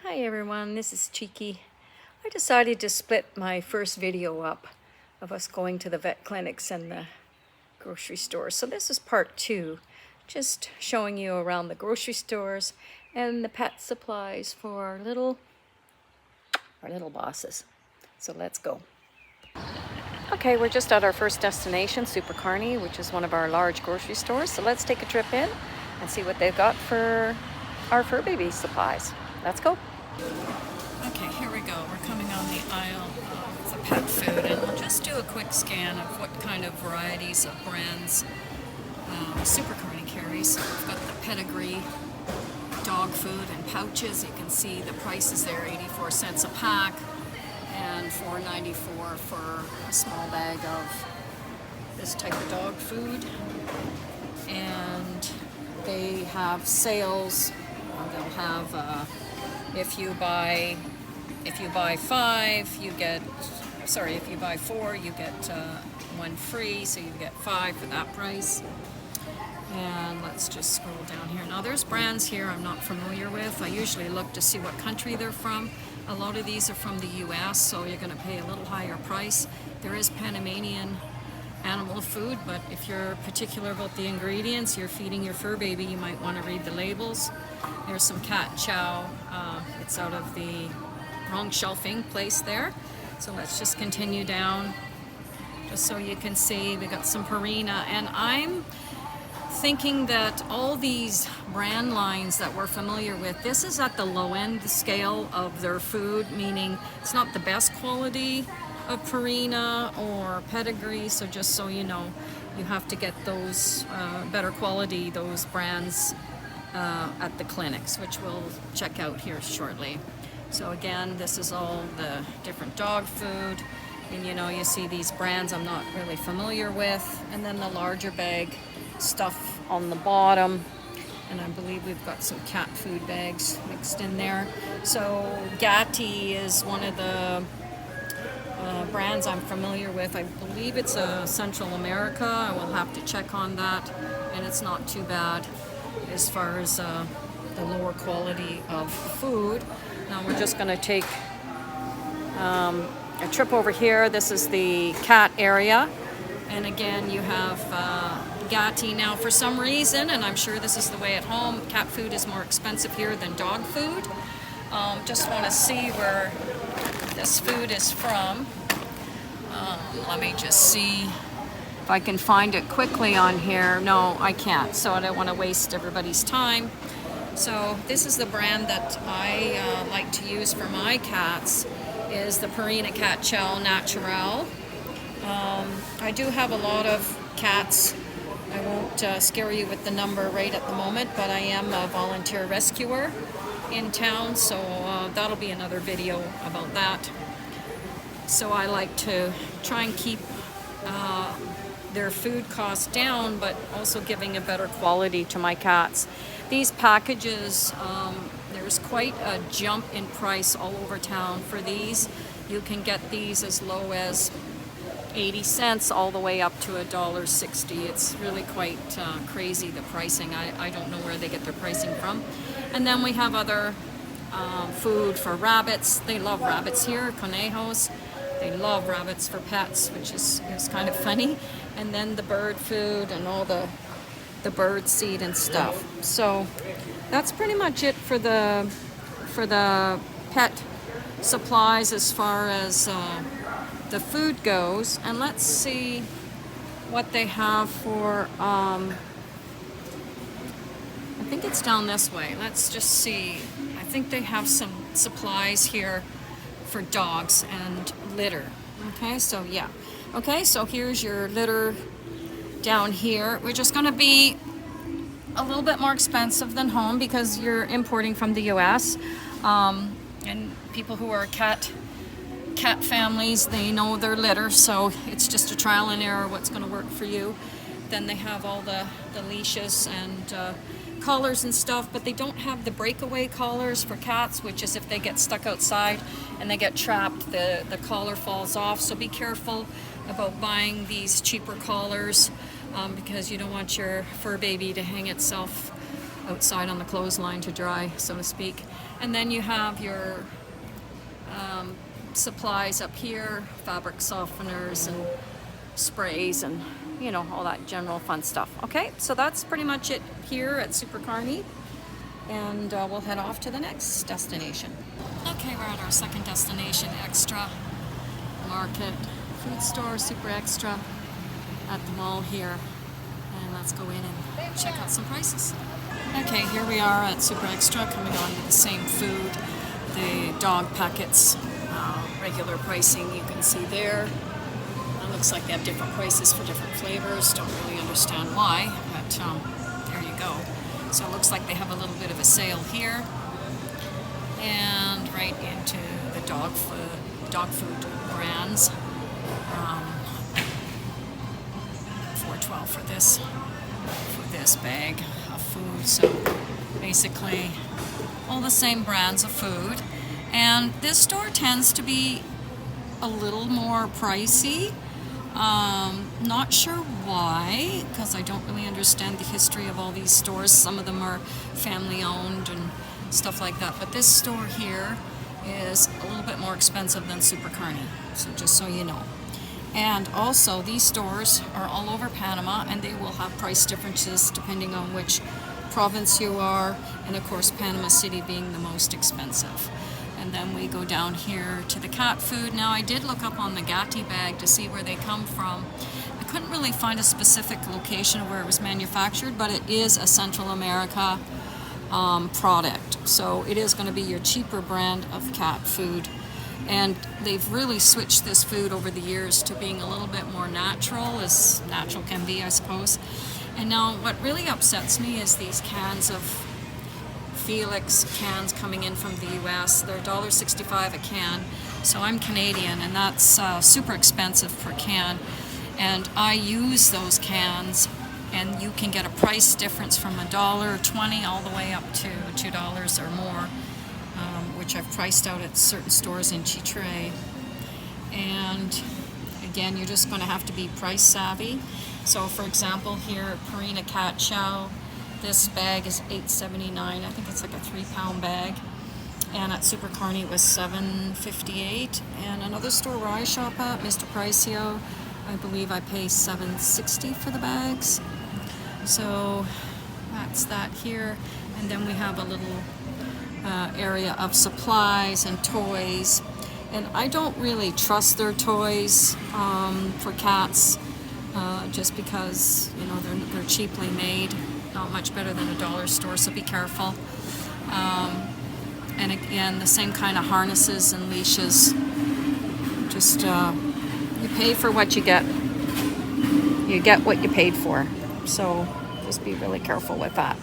Hi everyone, this is Cheeky. I decided to split my first video up of us going to the vet clinics and the grocery stores. So this is part 2, just showing you around the grocery stores and the pet supplies for our little bosses. So let's go. Okay, we're just at our first destination, Super Carne, which is one of our large grocery stores. So let's take a trip in and see what they've got for our fur baby supplies. Let's go. Okay, here we go. We're coming on the aisle of the pet food, and we'll just do a quick scan of what kind of varieties of brands Super Carne carries. We've got the pedigree dog food in pouches. You can see the prices there, 84 cents a pack and $4.94 for a small bag of this type of dog food. And they have sales. They'll have if you buy 5, you get, if you buy 4, you get 1 free, so you get 5 for that price. And let's just scroll down here. Now there's brands here I'm not familiar with. I usually look to see what country they're from. A lot of these are from the US, so you're going to pay a little higher price. There is Panamanian animal food, but if you're particular about the ingredients, you're feeding your fur baby, you might want to read the labels. There's some cat chow. It's out of the wrong shelving place there. So let's just continue down just so you can see. We got some Purina, and I'm thinking that all these brand lines that we're familiar with, this is at the low end scale of their food, meaning it's not the best quality of Purina or pedigree. So just so you know, you have to get those better quality, those brands at the clinics, which we'll check out here shortly. So again, this is all the different dog food, and you see these brands I'm not really familiar with, and then the larger bag stuff on the bottom, and I believe we've got some cat food bags mixed in there. So Gatti is one of the brands I'm familiar with. I believe it's Central America. I will have to check on that, and it's not too bad as far as the lower quality of food. Now we're just going to take a trip over here. This is the cat area, and again you have Gatti. Now for some reason, and I'm sure this is the way at home, cat food is more expensive here than dog food. Just want to see where this food is from. Let me just see if I can find it quickly on here. No, I can't, so I don't want to waste everybody's time. So this is the brand that I like to use for my cats, is the Purina Cat Chow Natural. I do have a lot of cats. I won't scare you with the number right at the moment, but I am a volunteer rescuer in town, so that'll be another video about that. So I like to try and keep their food costs down, but also giving a better quality to my cats. These packages, there's quite a jump in price all over town for these. You can get these as low as 80 cents all the way up to $1.60. It's really quite crazy, the pricing. I don't know where they get their pricing from. And then we have other food for rabbits. They love rabbits here, conejos. They love rabbits for pets, which is kind of funny. And then the bird food and all the bird seed and stuff. So that's pretty much it for the pet supplies as far as the food goes. And let's see what they have for I think it's down this way. Let's just see. I think they have some supplies here for dogs and litter. Okay, so yeah. Okay, so here's your litter down here. We're just going to be a little bit more expensive than home because you're importing from the US. And people who are cat families, they know their litter, so it's just a trial and error what's going to work for you. Then they have all the leashes and collars and stuff, but they don't have the breakaway collars for cats, which is if they get stuck outside and they get trapped, the collar falls off. So be careful about buying these cheaper collars because you don't want your fur baby to hang itself outside on the clothesline to dry, so to speak. And then you have your supplies up here, fabric softeners and sprays and, you know, all that general fun stuff. Okay, so that's pretty much it here at Super Carne, and we'll head off to the next destination. Okay, we're at our second destination, Extra Market Food Store, Super Extra at the mall here, and let's go in and check out some prices. Okay, here we are at Super Extra, coming on to the same food, the dog packets, regular pricing you can see there. It looks like they have different prices for different flavors. Don't really understand why, but there you go. So it looks like they have a little bit of a sale here, and right into the dog food brands. $4.12 for this bag of food. So basically all the same brands of food, and this store tends to be a little more pricey. Not sure why, because I don't really understand the history of all these stores. Some of them are family owned and stuff like that, but this store here is a little bit more expensive than Super Carne, so just so you know. And also, these stores are all over Panama, and they will have price differences depending on which province you are, and of course Panama City being the most expensive. And then we go down here to the cat food. Now, I did look up on the Gatti bag to see where they come from. I couldn't really find a specific location of where it was manufactured, but it is a Central America product. So it is going to be your cheaper brand of cat food. And they've really switched this food over the years to being a little bit more natural, as natural can be, I suppose. And now what really upsets me is these cans of Felix cans coming in from the US. They're $1.65 a can. So I'm Canadian, and that's super expensive per can. And I use those cans, and you can get a price difference from $1.20 all the way up to $2 or more, which I've priced out at certain stores in Chitre. And again, you're just going to have to be price savvy. So for example, here at Purina Cat Chow, this bag is $8.79. I think it's like a 3-pound bag. And at Super Carne it was $7.58. And another store where I shop at, Mr. Pricio, I believe I pay $7.60 for the bags. So that's that here. And then we have a little area of supplies and toys. And I don't really trust their toys for cats, just because, you know, they're cheaply made. Not much better than a dollar store, so be careful. And again, the same kind of harnesses and leashes. Just you pay for what you get. You get what you paid for. So just be really careful with that.